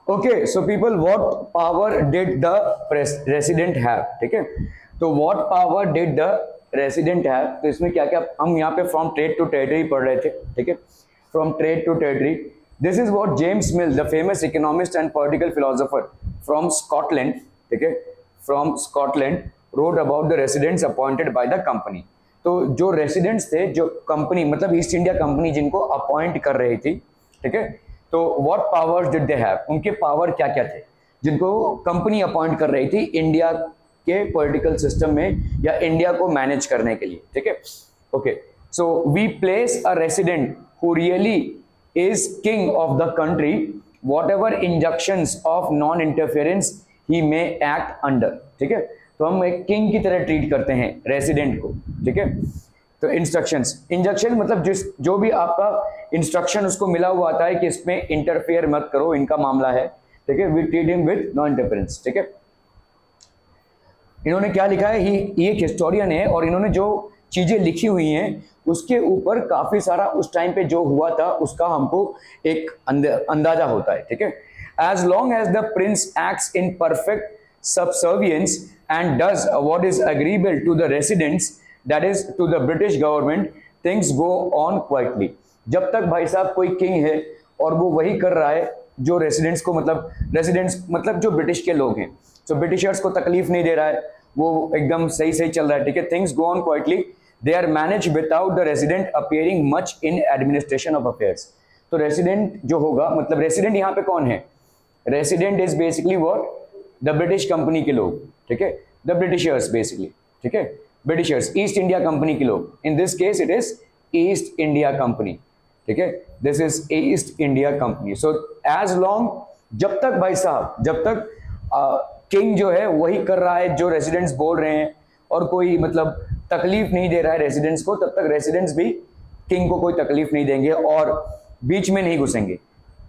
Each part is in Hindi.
Okay so people, what power did the resident have, ठीक है। तो what power did the resident have, तो इसमें क्या क्या हम यहाँ पे फ्रॉम ट्रेड टू टेरिटरी पढ़ रहे थे, ठीक है, from trade to territory. This is what James Mill, the famous economist and political philosopher from Scotland, ठीक है, from Scotland, wrote about the residents appointed by the company. तो जो रेसिडेंट्स थे, जो कंपनी मतलब ईस्ट इंडिया कंपनी जिनको अपॉइंट कर रही थी, ठीक है, तो what powers did they have, उनके पावर क्या क्या थे जिनको कंपनी अपॉइंट कर रही थी इंडिया के पॉलिटिकल सिस्टम में या इंडिया को मैनेज करने के लिए, ठीक है। Okay, so we place a resident who really is king of the country whatever injunctions of non interference he may act under, ठीक है। तो हम एक किंग की तरह ट्रीट करते हैं रेसिडेंट को, ठीक है। तो इंस्ट्रक्शंस, इंजक्शन मतलब जो भी आपका इंस्ट्रक्शन उसको मिला हुआ आता है कि इसमें इंटरफेयर मत करो, इनका मामला है, ठीक है, we treat him with non interference, ठीक है। इन्होंने क्या लिखा है, ये एक हिस्टोरियन है और इन्होंने जो चीजें लिखी हुई हैं उसके ऊपर काफी सारा उस टाइम पे जो हुआ था उसका हमको एक अंदाजा होता है, ठीक है। As long as the prince acts in perfect subservience and does what is agreeable to the residents, that is to the British government, things go on quietly. जब तक भाई साहब कोई किंग है और वो वही कर रहा है जो रेसिडेंट्स को, मतलब रेसिडेंट्स मतलब जो ब्रिटिश के लोग हैं, तो ब्रिटिशर्स को तकलीफ नहीं दे रहा है, वो एकदम सही सही चल रहा है, ठीक है। Things go on quietly, they are manage without the resident appearing much in administration of affairs. तो रेसिडेंट जो होगा, मतलब रेसिडेंट यहाँ पे कौन है, resident is basically what, the British company के लोग, ठीक है, द ब्रिटिशर्स बेसिकली, ठीक है, ब्रिटिशर्स, ईस्ट इंडिया कंपनी के लोग, in this case it is East India company, ठीक है, this is East India company. So as long, जब तक भाई साहब, जब तक किंग जो है वही कर रहा है जो रेसिडेंट्स बोल रहे हैं और कोई मतलब तकलीफ नहीं दे रहा है रेसिडेंट्स को, तब तक रेसिडेंट्स भी किंग को कोई तकलीफ नहीं देंगे और बीच में नहीं घुसेंगे।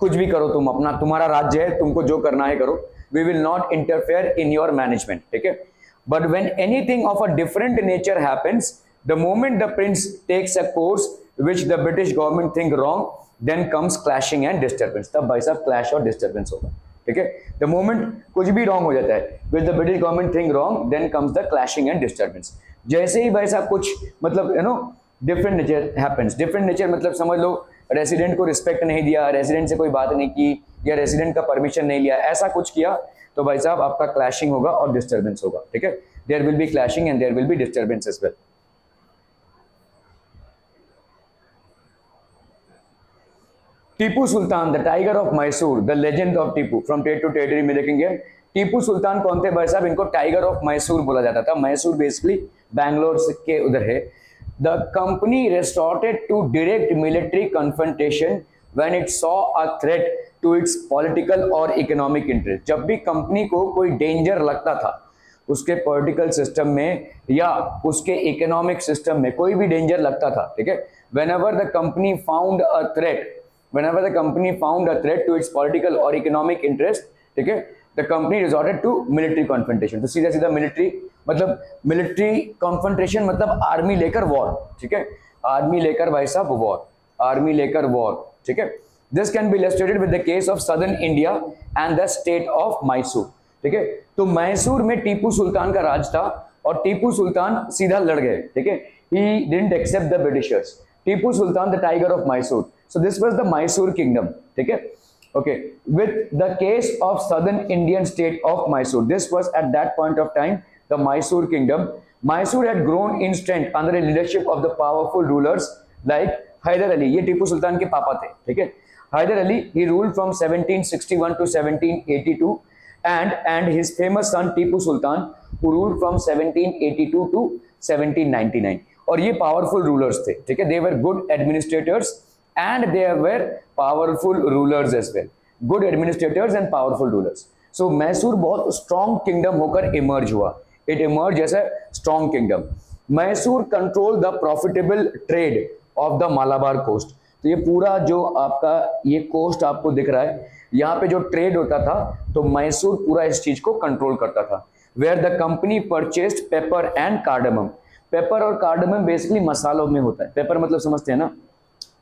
कुछ भी करो तुम, अपना तुम्हारा राज्य है, तुमको जो करना है करो, we will not interfere in your management, ठीक है। But when anything of a different nature happens, the moment the prince takes a course which the British government think wrong, then comes clashing and disturbance। तब भाई साहब क्लैश और डिस्टर्बेंस होगा, ठीक है। द मोमेंट कुछ भी रॉन्ग हो जाता है, with the British government think wrong, then comes the clashing and disturbance। जैसे ही भाई साहब कुछ मतलब different nature happens, different nature मतलब समझ लो रेसिडेंट को रिस्पेक्ट नहीं दिया, रेसिडेंट से कोई बात नहीं की या रेसिडेंट का परमिशन नहीं लिया, ऐसा कुछ किया तो भाई साहब आपका क्लैशिंग होगा और डिस्टर्बेंस होगा, ठीक है। There will be clashing and there will be disturbance as well. Tipu Sultan, the tiger of Mysore, the legend of Tipu, from trade to territory में देखेंगे। टीपू सुल्तान कौन थे भाई साहब, इनको टाइगर ऑफ मैसूर बोला जाता था। मैसूर बेसिकली बैंगलोर के उधर है। The company resorted to direct military confrontation when it saw a threat to its political और इकोनॉमिक इंटरेस्ट। जब भी कंपनी को कोई डेंजर लगता था उसके पॉलिटिकल सिस्टम में या उसके इकोनॉमिक सिस्टम में, कोई भी डेंजर लगता था, ठीक है, whenever the company found a threat, whenever the company found a threat to its political or economic interest, ठीक है, the company resorted to military confrontation। तो सीधा सीधा मिलिट्री मतलब मिलिट्री कॉन्फ्रंटेशन मतलब आर्मी लेकर वॉर, ठीक है, आर्मी लेकर भाई साहब वॉर, आर्मी लेकर वॉर, ठीक है। This can be illustrated with the case of southern India and the state of Mysore, ठीक है। तो मैसूर में टीपू सुल्तान का राज था और टीपू सुल्तान सीधा लड़ गए, ठीक है, he didn't accept the Britishers. Tipu Sultan the tiger of Mysore, so this was the Mysore kingdom, ठीक है। okay, with the case of southern Indian state of Mysore, this was at that point of time the Mysore kingdom. Mysore had grown in strength under the leadership of the powerful rulers like Hyder Ali, ये टीपू सुल्तान के पापा थे, ठीक है। Hyder Ali, he ruled from 1761 to 1782 and his famous son Tipu Sultan who ruled from 1782 to 1799। और ये पावरफुल रूलर्स थे, ठीक है, they were good administrators and they were powerful rulers as well, good administrators and powerful rulers। so Mysore बहुत strong kingdom होकर emerge हुआ, it emerged as a strong kingdom। Mysore control the profitable trade of the Malabar coast। तो ये पूरा जो आपका ये कोस्ट आपको दिख रहा है, यहाँ पे जो ट्रेड होता था तो मैसूर पूरा इस चीज को कंट्रोल करता था। Where the company purchased pepper and cardamom. Pepper और कार्डमम बेसिकली मसालों में होता है, पेपर मतलब समझते हैं ना,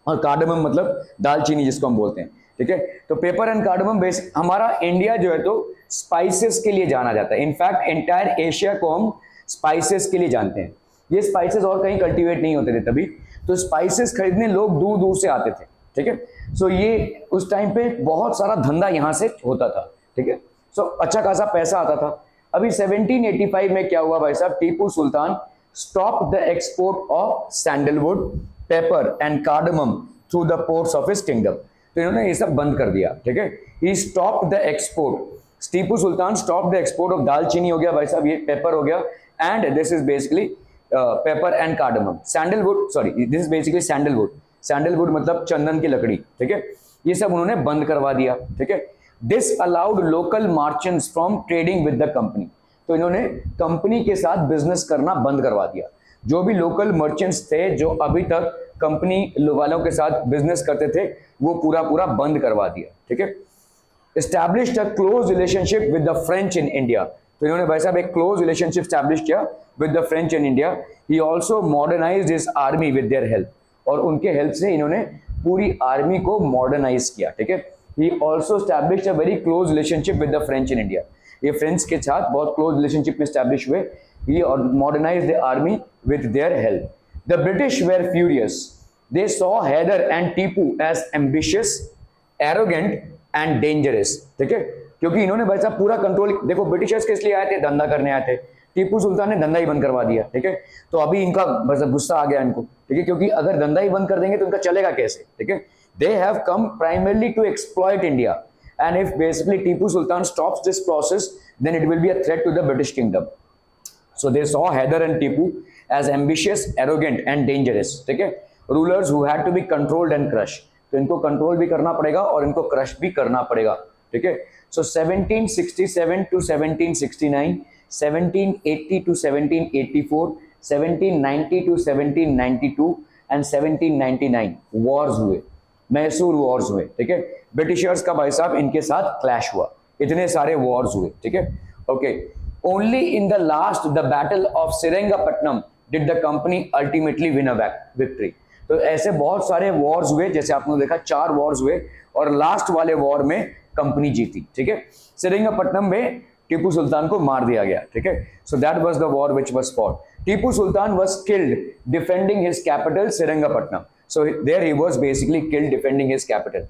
और कार्डमम मतलब दालचीनी जिसको हम बोलते हैं। ठीक है। तो पेपर एंड कार्डमम बेस, हमारा इंडिया जो है तो स्पाइसेस के लिए जाना जाता है। इनफैक्ट एंटायर एशिया को हम स्पाइसेस के लिए जानते हैं। ये स्पाइसेस और कहीं कल्टीवेट नहीं होते थे तभी, तो स्पाइसेस खरीदने लोग दूर दूर से आते थे, ठीक है। सो ये उस टाइम पे बहुत सारा धंधा यहाँ से होता था, ठीक है। सो अच्छा खासा पैसा आता था। अभी 1785 में क्या हुआ भाई साहब, Tipu Sultan stop the export of sandalwood, pepper and cardamom through the ports of his kingdom. तो इन्होंने ये सब बंद कर दिया, ठीक है। He stop the export, Tipu Sultan stop the export of दालचीनी हो गया भाई साहब, ये पेपर हो गया, and this is basically pepper and cardamom. Sandalwood, sorry this is basically sandalwood, sandalwood मतलब चंदन की लकड़ी, ठीक है। ये सब उन्होंने बंद करवा दिया, ठीक है। This allowed local merchants from trading with the company. तो इन्होंने कंपनी के साथ बिजनेस करना बंद करवा दिया। जो भी लोकल मर्चेंट्स थे जो अभी तक कंपनी वालों के साथ बिजनेस करते थे, वो पूरा पूरा बंद करवा दिया, ठीक है। Established a close relationship with the French in India. तो इन्होंने भाई साहब एक क्लोज रिलेशनशिप स्टैब्लिश किया with the French in India. He also modernised his army with their help, और उनके हेल्प से इन्होंने पूरी आर्मी को मॉडर्नाइज किया, ठीक है। He also established a very close relationship with the French in India. ये फ्रेंच के साथ बहुत क्लोज रिलेशनशिप में स्टैब्लिश हुए, ही और modernise the army with their help. The British were furious, they saw Hyder and Tipu as ambitious, arrogant and dangerous, ठीक है। क्योंकि इन्होंने भाई साहब पूरा कंट्रोल, देखो ब्रिटिशर्स किस लिए आए थे, धंधा करने आए थे, टीपू सुल्तान ने धंधा ही बंद करवा दिया, ठीक है। तो अभी इनका गुस्सा आ गया इनको, ठीक है, क्योंकि अगर धंधा ही बंद कर देंगे तो इनका चलेगा कैसे, ठीक है। They have come primarily to exploit India, and if basically Tipu Sultan stops this process then it will be a threat to the British kingdom. So they saw Hyder and Tipu as ambitious, arrogant and dangerous, ठीक है, rulers who had to be controlled and crush. तो इनको कंट्रोल भी करना पड़ेगा और इनको क्रश भी करना पड़ेगा, ठीक है। So 1767 to 1769, 1780 to 1784, 1790 to 1792 and 1799 wars हुए, मैसूर वॉर्स हुए, ठीक है। ब्रिटिशर्स का भाई साहब इनके साथ क्लैश हुआ, इतने सारे वॉर्स हुए, ठीक है। Okay, only in the last the battle of Seringapatam did the company ultimately win a victory. तो ऐसे बहुत सारे वॉर्स हुए, जैसे आपने देखा 4 वॉर्स हुए और लास्ट वाले वॉर में कंपनी जीती, ठीक है। सेरिंगापट्टनम में टीपू सुल्तान को मार दिया गया, ठीक है। So that was the war which was fought. Tipu Sultan was killed defending his capital Seringapatam. So there he was basically killed defending his capital.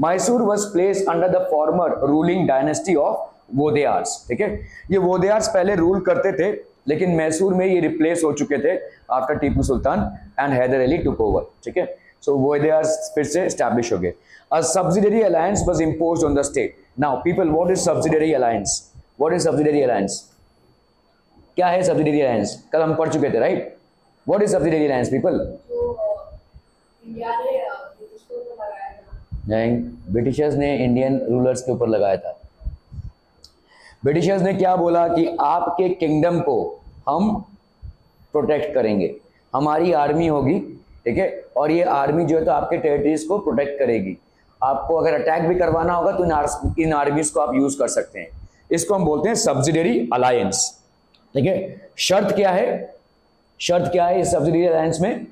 Mysore was placed under the former ruling dynasty of वोदेयार्स, ठीक है। ये वोदेयार्स पहले रूल करते थे, लेकिन मैसूर में ये रिप्लेस हो चुके थे after Tipu Sultan and Hyder Ali took over, ठीक है। सो वोदेयार्स फिर से एस्टैब्लिश हो गए। A subsidiary alliance was imposed on the state. Now people, what is subsidiary alliance? What is subsidiary alliance? क्या है सब्सिडियरी अलायंस? कल हम पढ़ चुके थे, right? What is subsidiary alliance people? नहीं, ब्रिटिशर्स ने इंडियन रूलर्स के ऊपर लगाया था। ब्रिटिशर्स ने क्या बोला कि आपके किंगडम को हम प्रोटेक्ट करेंगे, हमारी आर्मी होगी, ठीक है, और ये आर्मी जो है तो आपके टेरिटरीज को प्रोटेक्ट करेगी। आपको अगर अटैक भी करवाना होगा तो इन आर्मीज को आप यूज कर सकते हैं। इसको हम बोलते हैं सब्सिडियरी अलायंस, ठीक है। शर्त क्या है? शर्त क्या है इस सब्सिडियरी अलायंस में?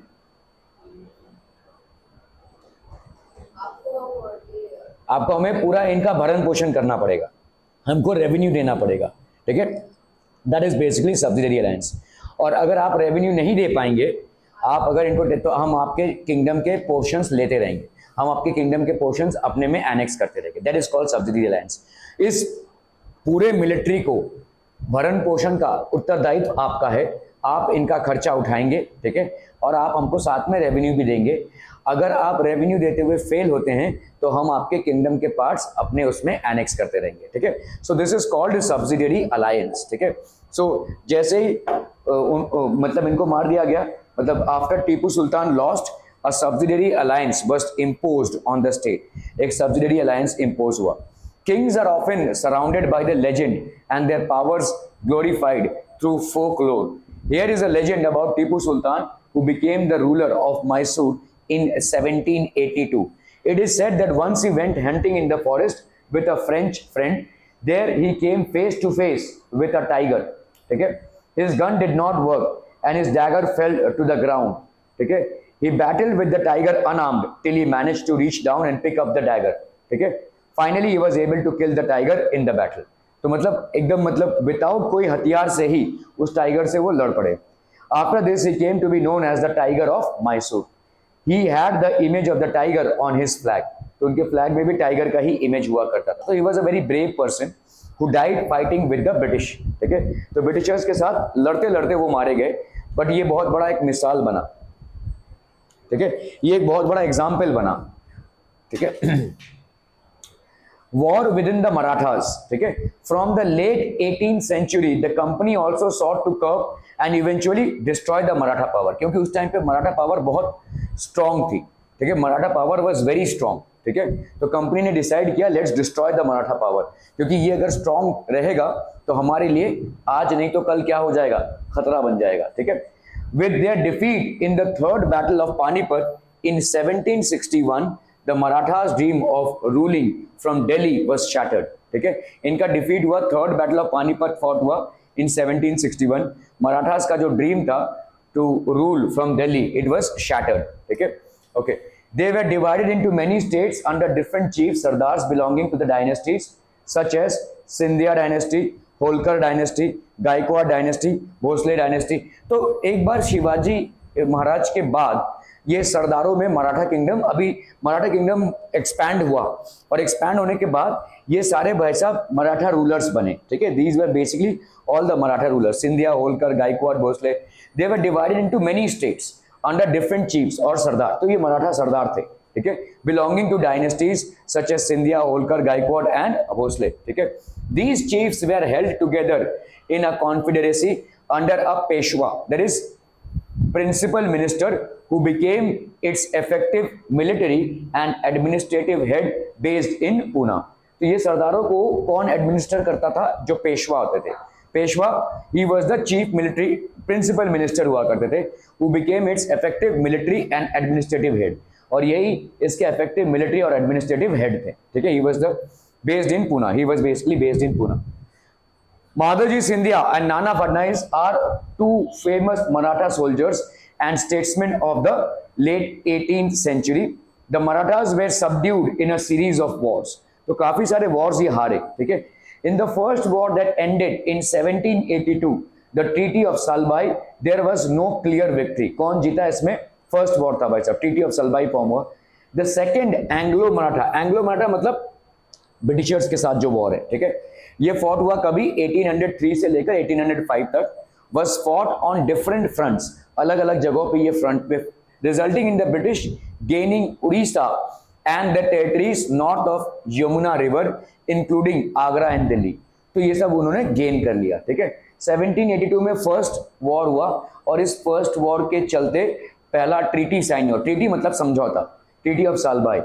आपको हमें पूरा इनका भरण पोषण करना पड़ेगा, हमको रेवेन्यू देना पड़ेगा, ठीक है। That is basically subsidiary alliance. और अगर आप रेवेन्यू नहीं दे पाएंगे, आप अगर इनको दे, तो हम आपके किंगडम के पोर्शंस लेते रहेंगे, हम आपके किंगडम के पोर्शंस अपने में एनेक्स करते रहेंगे। That is called subsidiary alliance. इस पूरे मिलिट्री को भरण पोषण का उत्तरदायित्व आपका है, आप इनका खर्चा उठाएंगे, ठीक है, और आप हमको साथ में रेवेन्यू भी देंगे। अगर आप रेवेन्यू देते हुए फेल होते हैं तो हम आपके किंगडम के पार्ट्स अपने उसमें एनेक्स करते रहेंगे, ठीक है। So this is called subsidiary alliance, ठीक है। सो जैसे ही मतलब इनको मार दिया गया, मतलब after Tipu Sultan lost, a subsidiary alliance was imposed on the state. एक सब्सिडियरी अलायंस इम्पोज हुआ। Kings are often surrounded by the legend and their powers glorified through folklore. Here is a legend about Tipu Sultan, who became the ruler of Mysore in 1782. It is said that once he went hunting in the forest with a French friend. There he came face to face with a tiger. Okay? His gun did not work and his dagger fell to the ground. Okay? He battled with the tiger unarmed till he managed to reach down and pick up the dagger. ठीक है। Finally he was able to kill the tiger in the battle. तो मतलब एकदम मतलब विदाउट कोई हथियार से ही उस टाइगर से वो लड़ पड़े। After this he came to be known as the tiger of Mysore. He had the image of the tiger on his flag. तो उनके फ्लैग में भी टाइगर का ही इमेज हुआ करता था। तो ही was a very brave person who died fighting with the British. ठीक है, तो ब्रिटिशर्स के साथ लड़ते लड़ते वो मारे गए, बट ये बहुत बड़ा एक मिसाल बना। ठीक है, ये एक बहुत बड़ा एग्जाम्पल बना। ठीक है, war within the Marathas. ठीक है, from the late 18th century the company also sought to curb and eventually destroy the Maratha power. क्योंकि उस टाइम पे मराठा पावर बहुत स्ट्रांग थी। ठीक है, Maratha power was very strong. ठीक है, तो कंपनी ने डिसाइड किया let's destroy the Maratha power, क्योंकि ये अगर स्ट्रांग रहेगा तो हमारे लिए आज नहीं तो कल क्या हो जाएगा, खतरा बन जाएगा। ठीक है, with their defeat in the third battle of Panipat in 1761 the Marathas dream of ruling from Delhi was shattered. ठीक है, इनका डिफीट हुआ, third battle of Panipat fought हुआ इन 1761। मराठास का जो ड्रीम था to rule from Delhi, it was shattered. ठीक है, okay. They were divided into many states under different chiefs, sardars belonging to the dynasties such as Scindia dynasty, Holkar dynasty, Gaikwad dynasty, Bhosle dynasty। तो एक बार शिवाजी महाराज के बाद ये सरदारों में मराठा किंगडम, अभी मराठा किंगडम एक्सपैंड हुआ, और एक्सपैंड होने के बाद ये सारे भाई साहब मराठा रूलर्स बने। ठीक है, these were basically all the Maratha rulers, Scindia, Holkar, Gaekwad, Bhonsle. They were divided into many states under different chiefs और सरदार। तो ये मराठा सरदार थे। ठीक है, belonging to dynasties such as Scindia, Holkar, Gaekwad and Bhonsle. ठीक है, these chiefs were held together in a confederacy under a Peshwa, that is principal minister, who became its effective military and administrative head based in Pune। तो ये सरदारों को कौन एडमिनिस्टर करता था? जो पेशवा होते थे। Peshwa, he was the chief military principal minister हुआ करते थे, who became its effective military and administrative head। और यही इसके effective military और administrative head थे। ठीक है, he was the based in Pune, he was basically based in Pune। Madhaji Scindia and Nana Fadnais are two famous Maratha soldiers and statesmen of the late 18th century। The Marathas were subdued in a series of wars। तो काफी सारे wars ये हारे। ठीक है, in the first war that ended in 1782, the Treaty of Salbai, there was no clear victory। कौन जीता इसमें? फर्स्ट वॉर था भाई साहब, Treaty of Salbai फॉर्म हुआ। The second Anglo Maratha, Anglo Maratha मतलब ब्रिटिशर्स के साथ जो वॉर है। ठीक है, ये फॉट हुआ कभी 1803 से लेकर 1805 तक, was fought on different fronts, अलग अलग जगहों पे ये फ्रंट पे, resulting in the British gaining Odisha and the territories north of Yamuna river including Agra and Delhi। तो ये सब उन्होंने गेन कर लिया। ठीक है, 1782 में फर्स्ट वॉर हुआ, और इस फर्स्ट वॉर के चलते पहला ट्रीटी साइन हुआ। ट्रीटी मतलब समझौता, ट्रीटी ऑफ सालबाई।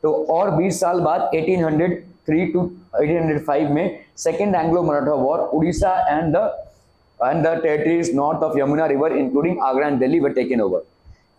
तो और 20 साल बाद 1803 टू 1805 में second Anglo Maratha war, Orissa and the territories north of Yamuna river including Agra and Delhi were taken over.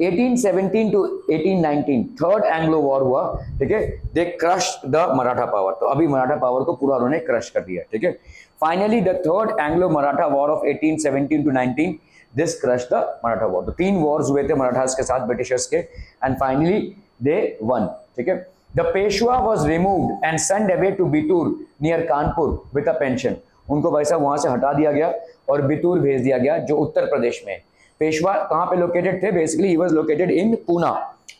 1817 to 1819 third Anglo war हुआ। ठीक है, they crushed the Maratha power. तो अभी मराठा पावर को पूरा उन्होंने क्रश कर दिया। ठीक है, finally the third Anglo Maratha war of 1817 to 19, this crushed the Maratha war. तो 3 वॉर्स हुए थे मराठास के साथ ब्रिटिशर्स के, एंड फाइनली दे वन। ठीक है, the Peshwa was removed and send away to Bithoor near Kanpur with a pension. उनको भाई साहब वहां से हटा दिया गया और बितूर भेज दिया गया, जो उत्तर प्रदेश में है। पेशवा कहाँ पे लोकेटेड थे? Basically he was located in Poona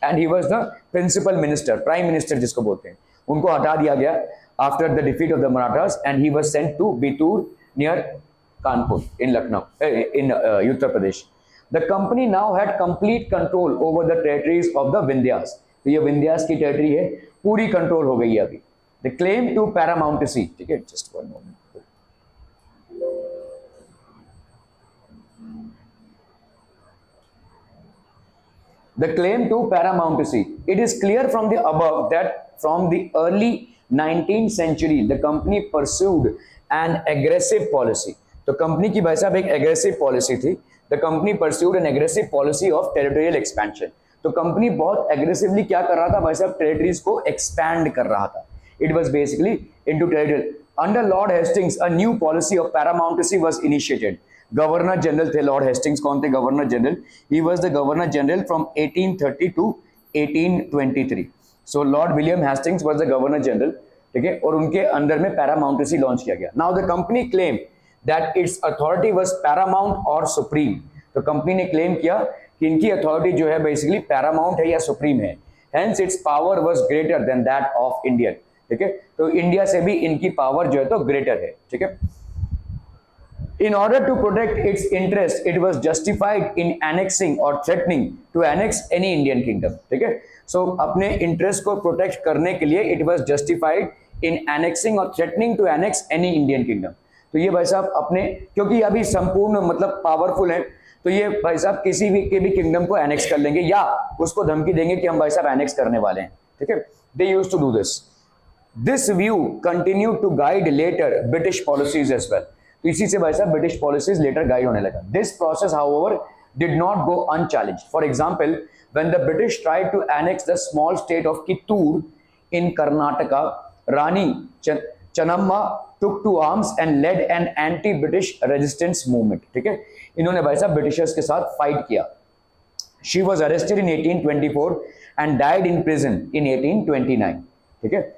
and he was the principal minister, prime minister जिसको बोलते हैं। उनको हटा दिया गया after the defeat of the Marathas, and he was sent to Bithoor near Kanpur in Lucknow, in Uttar Pradesh. The company now had complete control over the territories of the Vindhyas. तो ये विंध्यास की टेरिटरी है, पूरी कंट्रोल हो गई है अभी। The claim to paramountcy. ठीक है, जस्ट वन मोमेंट। The claim to paramountcy, it is clear from the above that from the early 19th century the company pursued an aggressive policy। तो कंपनी की भाई साहब एक एग्रेसिव पॉलिसी थी। The company pursued an aggressive policy of territorial expansion. तो कंपनी बहुत एग्रेसिवली क्या कर रहा था भाई साहब? टेरिटरीज को एक्सपैंड कर रहा था। It was basically into territorial. Under lord Hastings a new policy of paramountcy was initiated. Governor general थे लॉर्ड हेस्टिंग्स। कौन थे governor general? He was the governor general from 1830 to 1823। So lord William Hastings was the governor general, ठीक है, और उनके अंडर में पैरामाउंटेसी लॉन्च किया गया। Now the company claim that it's authority was Paramount और सुप्रीम। तो कंपनी ने क्लेम किया कि इनकी अथॉरिटी जो है बेसिकली पैरामाउंट है या सुप्रीम है, hence it's power was greater than that of Indian, ठीक है, तो इंडिया से भी इनकी पावर जो है तो ग्रेटर है, ठीक है। In order to protect its interest, it was justified in annexing or threatening to annex any Indian kingdom, ठीक है। So अपने इंटरेस्ट को प्रोटेक्ट करने के लिए it was justified in annexing or threatening to annex any Indian kingdom। तो ये भाई साहब अपने, क्योंकि अभी संपूर्ण मतलब पावरफुल है, तो ये भाई साहब किसी भी के भी किंगडम को एनेक्स कर लेंगे या उसको धमकी देंगे कि हम भाई साहब एनेक्स करने वाले हैं, ठीक है। They used to do this. This view continued to guide later British policies as well। तो इसी से भाई साहब ब्रिटिश पॉलिसीज लेटर गाइड होने लगा। This process however did not go unchallenged. For example, when the British tried to annex the small state of Kittur in Karnataka, Rani Channamma took to arms and led an anti British resistance movement, ठीक है। इन्होंने भाई साहब ब्रिटिशर्स के साथ फाइट किया। She was arrested in 1824 and died in prison in 1829, ठीक है।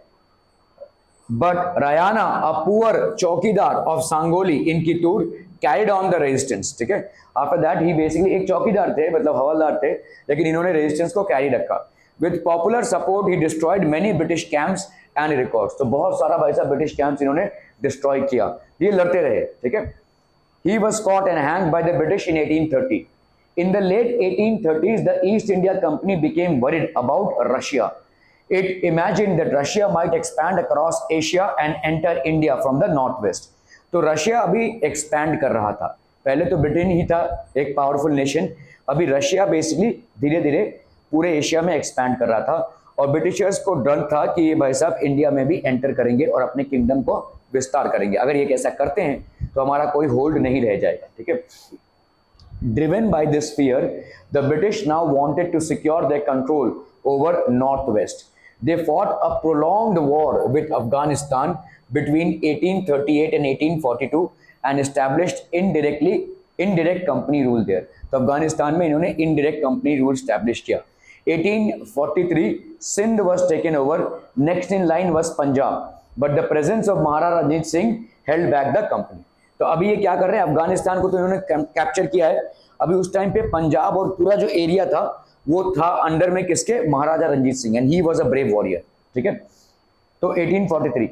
But Rayana, a poor चौकीदार of Sangoli in Kittur, carried on the resistance, ठीक है। After that, he basically एक चौकीदार थे, मतलब हवलदार थे, लेकिन इन्होंने रेजिस्टेंस को कैरी रखा। With popular support, he destroyed many British camps and records। तो बहुत सारा भाई साहब ब्रिटिश कैंप्स इन्होंने डिस्ट्रॉय किया, ये लड़ते रहे, ठीक है। He was caught and hanged by the British in 1830। In the late 1830s, the East India Company became worried about Russia। It imagined that Russia might expand across Asia and enter India from the northwest। तो रशिया अभी एक्सपैंड कर रहा था, पहले तो ब्रिटेन ही था एक पावरफुल नेशन, अभी रशिया बेसिकली धीरे धीरे पूरे एशिया में एक्सपैंड कर रहा था, और ब्रिटिशर्स को डर था कि ये भाई साहब इंडिया में भी एंटर करेंगे और अपने किंगडम को विस्तार करेंगे। अगर ये ऐसा करते हैं तो हमारा कोई होल्ड नहीं रह जाएगा, ठीक है। Driven by this fear, the British now wanted to secure their control over northwest। They fought a prolonged war with Afghanistan between 1838 and 1842 and established indirect company rule there। तो अफगानिस्तान में इन्होंने indirect company rule establish किया। 1843 Sindh was taken over। Next in line was Punjab, but the presence of Maharaja Ranjit Singh held back the company। तो अभी ये क्या कर रहे हैं, अफगानिस्तान को तो इन्होंने कैप्चर किया है, अभी उस टाइम पे पंजाब और पूरा जो एरिया था वो था अंडर में किसके, Maharaja Ranjit Singh, and he was a brave warrior, ठीक है। तो 1843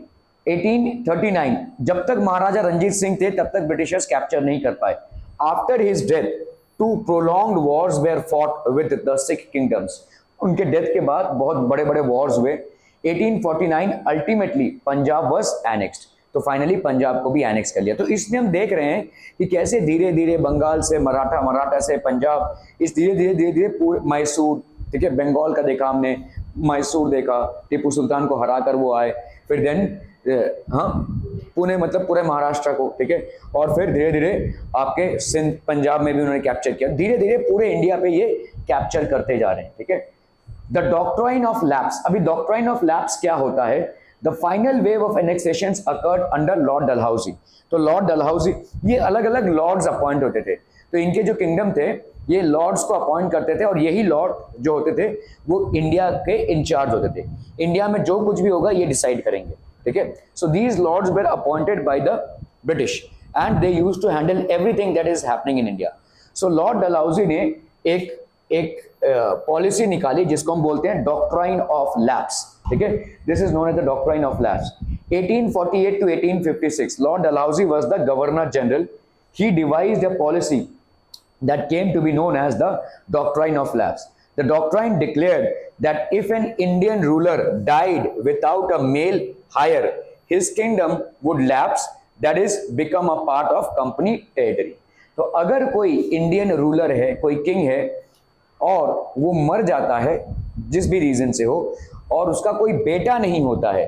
1839 जब तक महाराजा रंजीत सिंह थे तब तक ब्रिटिशर्स कैप्चर नहीं कर पाए। After his death two prolonged wars were fought with the Sikh kingdoms. उनके डेथ के बाद बहुत बड़े बड़े वॉर्स हुए। 1849 अल्टीमेटली पंजाब वाज एनेक्स्ड। तो फाइनली पंजाब को भी एनेक्स कर लिया। तो इसमें हम देख रहे हैं कि कैसे धीरे धीरे बंगाल से मराठा, मराठा से पंजाब, इस धीरे धीरे पूरे मैसूर, ठीक है, बंगाल का देखा हमने, मैसूर देखा, टीपू सुल्तान को हराकर वो आए, फिर देन हाँ पुणे मतलब पूरे महाराष्ट्र को, ठीक है, और फिर धीरे धीरे आपके सिंध पंजाब में भी उन्होंने कैप्चर किया। धीरे धीरे पूरे इंडिया पे ये कैप्चर करते जा रहे हैं, ठीक है। The doctrine of lapse. अभी डॉक्ट्राइन ऑफ लैप्स क्या होता है? The final wave of annexations occurred under lord Dalhousie. तो लॉर्ड डलहौजी, ये अलग अलग लॉर्ड्स अपॉइंट होते थे, तो इनके जो किंगडम थे ये लॉर्ड्स को अपॉइंट करते थे, और यही लॉर्ड जो होते थे वो इंडिया के इंचार्ज होते थे। इंडिया में जो कुछ भी होगा ये डिसाइड करेंगे, ठीक है। So these lords were appointed by the British and they used to handle everything that is happening in India. So lord Dalhousie ने एक पॉलिसी निकाली जिसको हम बोलते हैं डॉक्ट्राइन ऑफ लैप्स, ठीक है। This is known as the doctrine of lapse. 1848 to 1856 Lord Dalhousie was the Governor General। He devised a policy that came to be known as the Doctrine of Lapse। The doctrine declared that if an Indian ruler died without a male heir, his kingdom would lapse, that is become a part of company territory। तो अगर कोई इंडियन रूलर है, कोई किंग है, और वो मर जाता है जिस भी रीजन से हो, और उसका कोई बेटा नहीं होता है,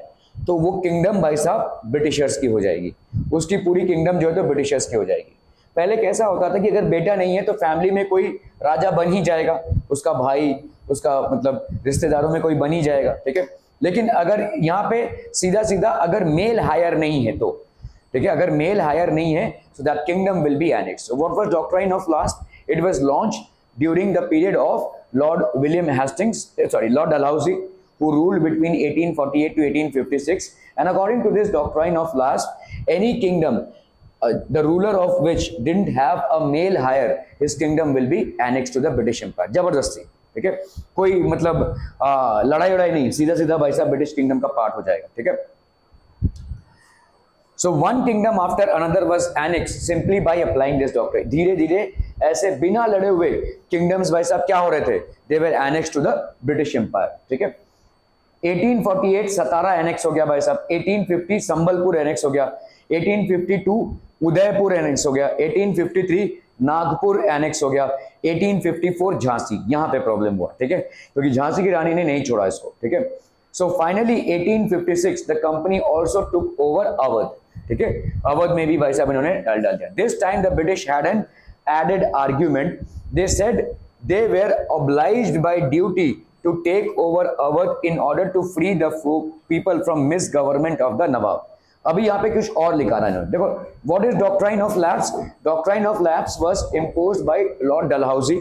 तो वो किंगडम भाई साहब ब्रिटिशर्स की हो जाएगी, उसकी पूरी किंगडम जो है तो ब्रिटिशर्स की हो जाएगी। पहले कैसा होता था कि अगर बेटा नहीं है तो फैमिली में कोई राजा बन ही जाएगा, उसका भाई, उसका मतलब रिश्तेदारों में कोई बन ही जाएगा, ठीक है। लेकिन अगर यहाँ पे सीधा सीधा अगर मेल हायर नहीं है तो, ठीक है, अगर मेल हायर नहीं है, so that kingdom will be annexed. What was doctrine of last? It was launched during the period of Lord William Hastings, Lord Dalhousie, who ruled between 1848 to 1856, and according to this doctrine of last, any kingdom the ruler of which didn't have a male heir, his kingdom will be annexed to the British Empire. जबरदस्ती, ठीक है, कोई मतलब लड़ाई वड़ाई नहीं, सीधा सीधा भाई साहब ब्रिटिश किंगडम का पार्ट हो जाएगा, ठीक है. So one kingdom after another was annexed simply by applying this doctrine. धीरे धीरे ऐसे बिना लड़े हुए किंगडम्स भाई साहब क्या हो रहे थे, they were annexed to the British Empire, ठीक है. 1848 सतारा एनेक्स हो गया भाई साहब, 1850 संबलपुर एनेक्स हो गया, 1852 उदयपुर एनेक्स हो गया, 1853 नागपुर एनेक्स हो गया, 1854 झांसी, यहां पे प्रॉब्लम हुआ, ठीक है, क्योंकि झांसी की रानी ने नहीं छोड़ा इसको, ठीक है. So finally 1856 the company also took over Awadh, ठीक है, अवध में भी भाई साहब इन्होंने डाल दिया. This time the British had an added argument, they said they were obliged by duty to take over Awadh in order to free the people from misgovernment of the Nawab. अभी यहाँ पे कुछ और लिखा है, देखो, what is doctrine of lapse? Doctrine of lapse was imposed by Lord Dalhousie,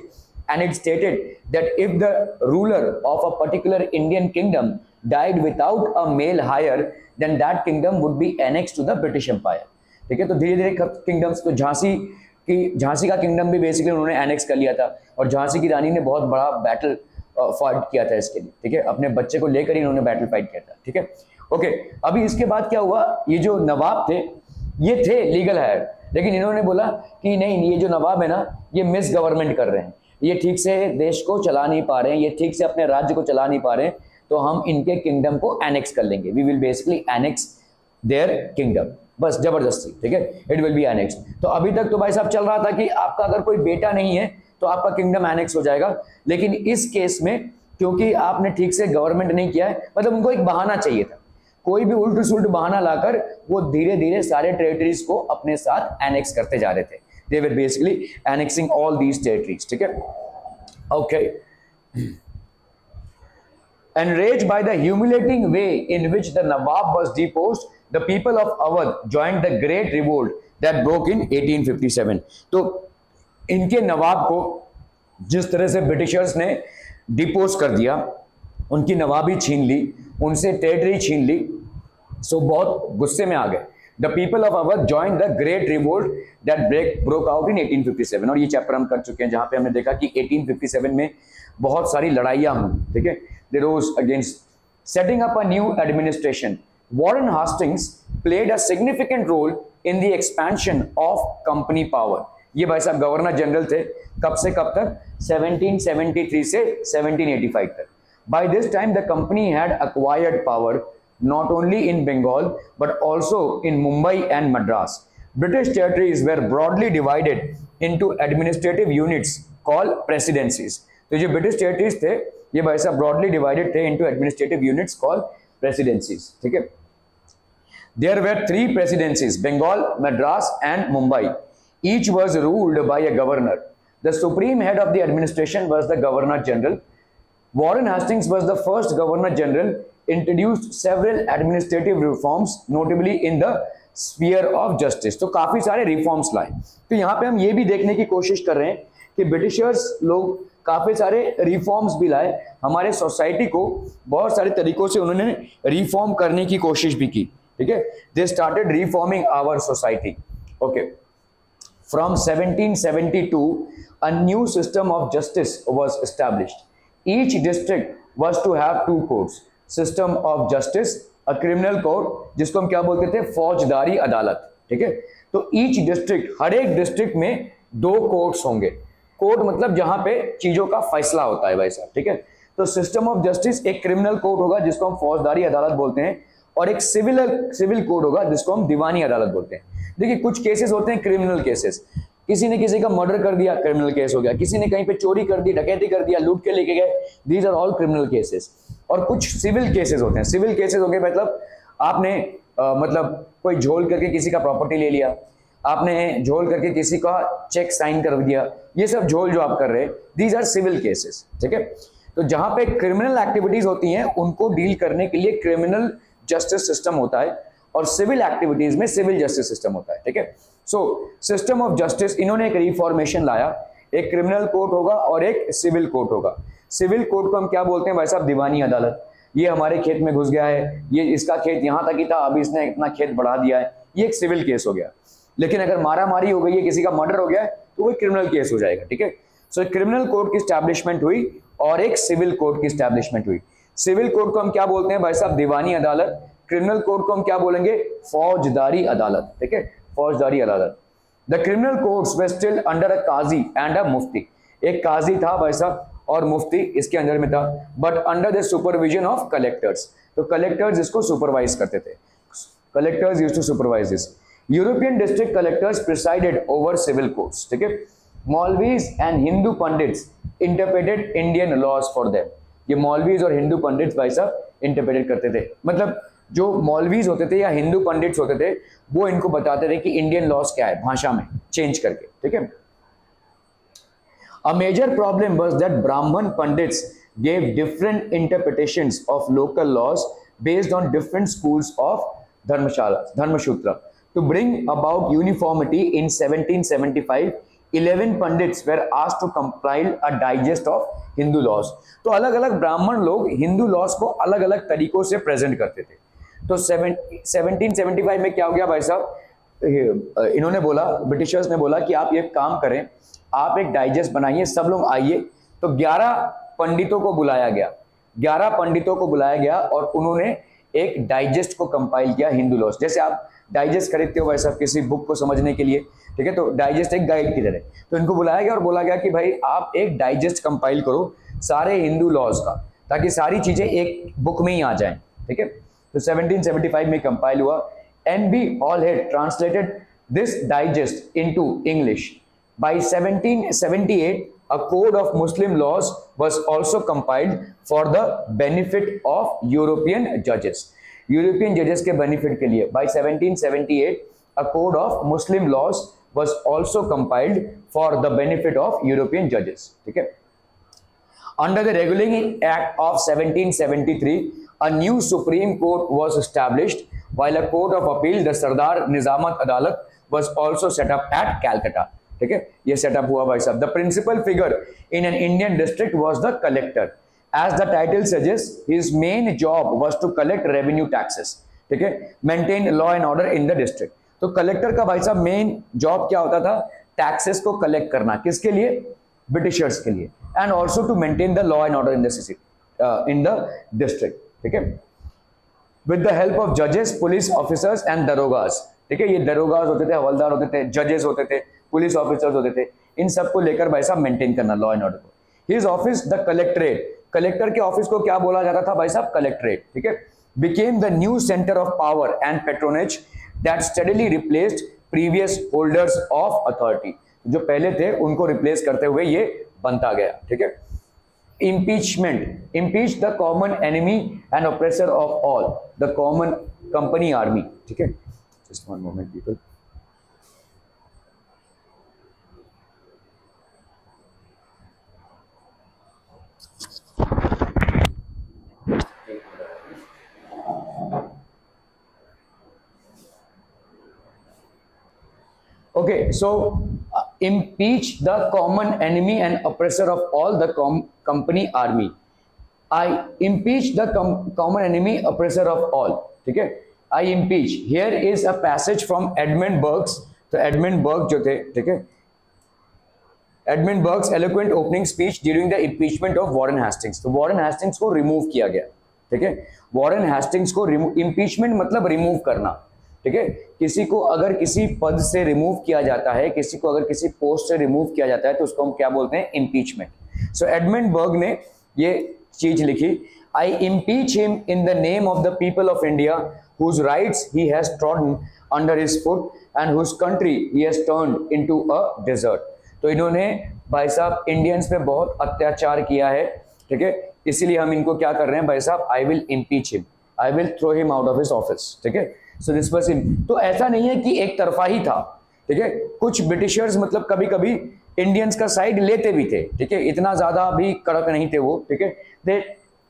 and it stated that if the ruler of a particular Indian kingdom died without a male heir, then that kingdom would be annexed to the British Empire. ठीक है, तो धीरे धीरे किंगडम्स, तो झांसी का किंगडम भी बेसिकली उन्होंने एनेक्स कर लिया था, और झांसी की रानी ने बहुत बड़ा बैटल फाइट किया था इसके लिए, ठीक है, अपने बच्चे को लेकर ही इन्होंने बैटल फाइट किया था, ठीक है. ओके, अभी इसके बाद क्या हुआ, ये जो नवाब थे ये थे लीगल हायर, लेकिन इन्होंने बोला कि नहीं, ये जो नवाब है ना, ये मिस गवर्नमेंट कर रहे हैं, ये ठीक से देश को चला नहीं पा रहे हैं, ये ठीक से अपने राज्य को चला नहीं पा रहे हैं, तो हम इनके किंगडम को एनेक्स कर लेंगे, we will basically annex their kingdom, बस जबरदस्ती, ठीक है, इट विल बी एनेक्स. तो अभी तक तो भाई साहब चल रहा था कि आपका अगर कोई बेटा नहीं है तो आपका किंगडम एनेक्स हो जाएगा, लेकिन इस केस में क्योंकि आपने ठीक से गवर्नमेंट नहीं किया है, मतलब उनको एक बहाना चाहिए था, कोई भी उल्ट सुल्ट बहाना लाकर वो धीरे धीरे सारे टेरिटरीज को अपने साथ एनेक्स करते जा रहे थे. They were basically annexing all these territories, ठीक है. Okay, enraged by the humiliating way in which the Nawab was deposed, the people of Awadh joined the great revolt that broke in 1857. तो इनके नवाब को जिस तरह से ब्रिटिशर्स ने डिपोज कर दिया, उनकी नवाबी छीन ली, उनसे टेरिटरी छीन ली, सो बहुत गुस्से में आ गए. The people of Awadh join the great revolt that broke out in 1857. और ये चैप्टर हम कर चुके हैं जहां पे हमने देखा कि 1857 में बहुत सारी लड़ाइयां हुई, ठीक है. They rose against setting up a new administration. Warren Hastings played a significant role in the expansion of company power. ये भाई साहब गवर्नर जनरल थे, कब से कब तक, 1773 से 1785 तक. By this time the company had acquired power not only in Bengal but also in Mumbai and Madras. British territories were broadly divided into administrative units called presidencies. तो जो British territories थे ये भाई साहब broadly divided थे into administrative units called presidencies, ठीक है. There were 3 presidencies, Bengal, Madras and Mumbai. Each was ruled by a governor. The supreme head of the administration was the Governor General. Warren Hastings was the first Governor General, introduced several administrative reforms, notably in the sphere of justice. तो काफी सारे रिफॉर्म्स लाए. तो यहाँ पे हम ये भी देखने की कोशिश कर रहे हैं कि ब्रिटिशर्स लोग काफी सारे रिफॉर्म्स भी लाए, हमारे सोसाइटी को बहुत सारे तरीकों से उन्होंने रिफॉर्म करने की कोशिश भी की, ठीक है. They started reforming our society. Okay, from 1772 a new system of justice was established. Each district was to have 2 courts. System of justice, a criminal court, जिसको हम क्या बोलते थे, फौजदारी अदालत, ठीक है. तो each district, हर एक डिस्ट्रिक्ट में 2 कोर्ट्स होंगे. कोर्ट मतलब जहां पे चीजों का फैसला होता है भाई साहब, ठीक है. तो सिस्टम ऑफ जस्टिस एक क्रिमिनल कोर्ट होगा जिसको हम फौजदारी अदालत बोलते हैं, और एक सिविल कोर्ट होगा जिसको हम दीवानी अदालत बोलते हैं. देखिए कुछ केसेस होते हैं क्रिमिनल केसेस, किसी ने किसी का मर्डर कर दिया, क्रिमिनल केस हो गया. किसी ने कहीं पे चोरी कर दी, डकैती कर दिया, लूट के लेके गए, these are all criminal cases. और कुछ सिविल केसेस होते हैं. सिविल केसेस हो गए मतलब आपने मतलब कोई झोल करके किसी का प्रॉपर्टी ले लिया, आपने झोल करके किसी का चेक साइन कर दिया, ये सब झोल जो आप कर रहे हैं, दीज आर सिविल केसेस, ठीक है. तो जहां पे क्रिमिनल एक्टिविटीज होती हैं उनको डील करने के लिए क्रिमिनल जस्टिस सिस्टम होता है, और सिविल एक्टिविटीज में सिविल जस्टिस सिस्टम होता है, ठीक है. सो सिस्टम ऑफ जस्टिस, इन्होंने एक रिफॉर्मेशन लाया, एक क्रिमिनल कोर्ट होगा और एक सिविल कोर्ट होगा. सिविल कोर्ट को हम क्या बोलते हैं भाई साहब, दीवानी अदालत. ये हमारे खेत में घुस गया है, ये इसका खेत यहाँ तक ही था, अभी इसने इतना खेत बढ़ा दिया है, ये एक सिविल केस हो गया। लेकिन अगर मारा मारी हो गई है, किसी का मर्डर हो गया है, तो वो क्रिमिनल केस हो जाएगा, ठीक है। सो क्रिमिनल कोड की स्टैब्लिशमेंट हुई और एक सिविल कोड की स्टैब्लिशमेंट हुई। सिविल कोड को हम क्या बोलते हैं भाई साहब? दीवानी अदालत। क्रिमिनल कोड को हम क्या बोलेंगे? फौजदारी अदालत, ठीक है, फौजदारी अदालत। The criminal codes were still under a qazi and a mufti. एक काजी था भाई साहब और मुफ्ती इसके अंदर में था, but under the supervision of collectors. तो कलेक्टर्स इसको सुपरवाइज करते थे, collectors used to supervise this. European district collectors presided over civil courts, ठीक है। Maulvis and Hindu pandits interpreted Indian laws for them. ये मौलवीज और हिंदू पंडित्स भाई साहब इंटरप्रेटेड करते थे, मतलब जो मौलवीज होते थे या हिंदू पंडित्स होते थे वो इनको बताते थे कि इंडियन लॉज क्या है, भाषा में चेंज करके, ठीक है। A major problem was that Brahman Pandits gave different interpretations of local laws based on different schools of Dharmasutra. To bring about uniformity in 1775, 11 Pandits were asked to compile a digest of Hindu laws. तो अलग अलग ब्राह्मण लोग हिंदू लॉज को अलग अलग तरीकों से प्रेजेंट करते थे। तो 1775 में क्या हो गया भाई साहब? इन्होंने बोला, ब्रिटिशर्स ने बोला कि आप ये काम करें, आप एक डाइजेस्ट बनाइए, सब लोग आइए। तो 11 पंडितों को बुलाया गया, 11 पंडितों को बुलाया गया और उन्होंने एक डाइजेस्ट को कंपाइल किया हिंदू लॉज। जैसे आप डाइजेस्ट खरीदते हो वैसा किसी बुक को समझने के लिए, ठीक है, तो डाइजेस्ट एक गाइड की तरह। तो इनको बुलाया गया और बोला गया कि भाई आप एक डाइजेस्ट कंपाइल करो सारे हिंदू लॉज का, ताकि सारी चीजें एक बुक में ही आ जाएं, ठीक है। तो 1775 में कंपाइल हुआ। N.B. Hallhead translated this digest into English. By 1778, a code of Muslim laws was also compiled for the benefit of European judges. European judges के benefit के लिए by 1778, a code of Muslim laws was also compiled for the benefit of European judges. ठीक है। Under the Regulating Act of 1773, a new Supreme Court was established, while a court of appeal, the Sardar Nizamat Adalat, was also set up at Calcutta. ठीक है, ये सेटअप हुआ भाई साहब। The principal figure in an Indian district was the collector. As the title suggest, his main job was to collect revenue taxes, ठीक है, maintain law and order in the district. तो कलेक्टर का भाई साहब मेन जॉब क्या होता था? टैक्सेस को कलेक्ट करना, किसके लिए? ब्रिटिशर्स के लिए, and also to maintain the law and order in the city, in the district, ठीक है, विद द हेल्प ऑफ जजेस, पुलिस ऑफिसर्स एंड दरोगास, ठीक है। ये दरोगास होते थे, हवलदार होते थे, जजेस होते थे, पुलिस ऑफिसर्स होते थे, इन सबको लेकर भाई साहब मेंटेन करना लॉ एंड ऑर्डर को। His office the collectorate, collector के ऑफिस को क्या बोला जाता था भाई साहब? कलेक्ट्रेट, ठीक है। Became the new centre of power and patronage that steadily replaced previous holders of authority. जो पहले थे उनको रिप्लेस करते हुए ये बनता गया, ठीक है। Impeachment, impeach the common enemy and oppressor of all, the common company army, ठीक है। Just one moment people. Okay, so impeach the common enemy and oppressor of all, the company army. I impeach the common enemy, oppressor of all, ठीक है। I impeach. Here is a passage from Edmund Burke's, तो एडमंड बर्ग जो थे, ठीक है, Edmund Berg's eloquent opening speech during the impeachment of Warren Hastings. तो वॉरेन हेस्टिंग्स को रिमूव किया गया, ठीक है। वॉरेन हेस्टिंग्स को impeachment मतलब रिमूव करना, ठीक है। किसी को अगर किसी पद से रिमूव किया जाता है, किसी को अगर किसी पोस्ट से रिमूव किया जाता है, तो उसको हम क्या बोलते हैं? इम्पीचमेंट। सो एडमंड बर्ग ने ये चीज लिखी, I impeach him in the name of the people of India whose rights he has trodden under his foot and whose country he has turned into a desert। तो इन्होंने भाई साहब इंडियंस पे बहुत अत्याचार किया है, ठीक है, इसीलिए हम इनको क्या कर रहे हैं भाई साहब? I will impeach him, I will throw him out of his office, ठीक है। So this was him. तो ऐसा नहीं है कि एक तरफा ही था, ठीक है, कुछ ब्रिटिशर्स मतलब कभी कभी इंडियंस का साइड लेते भी थे, ठीक है, इतना ज्यादा भी कड़क नहीं थे वो, ठीक है। They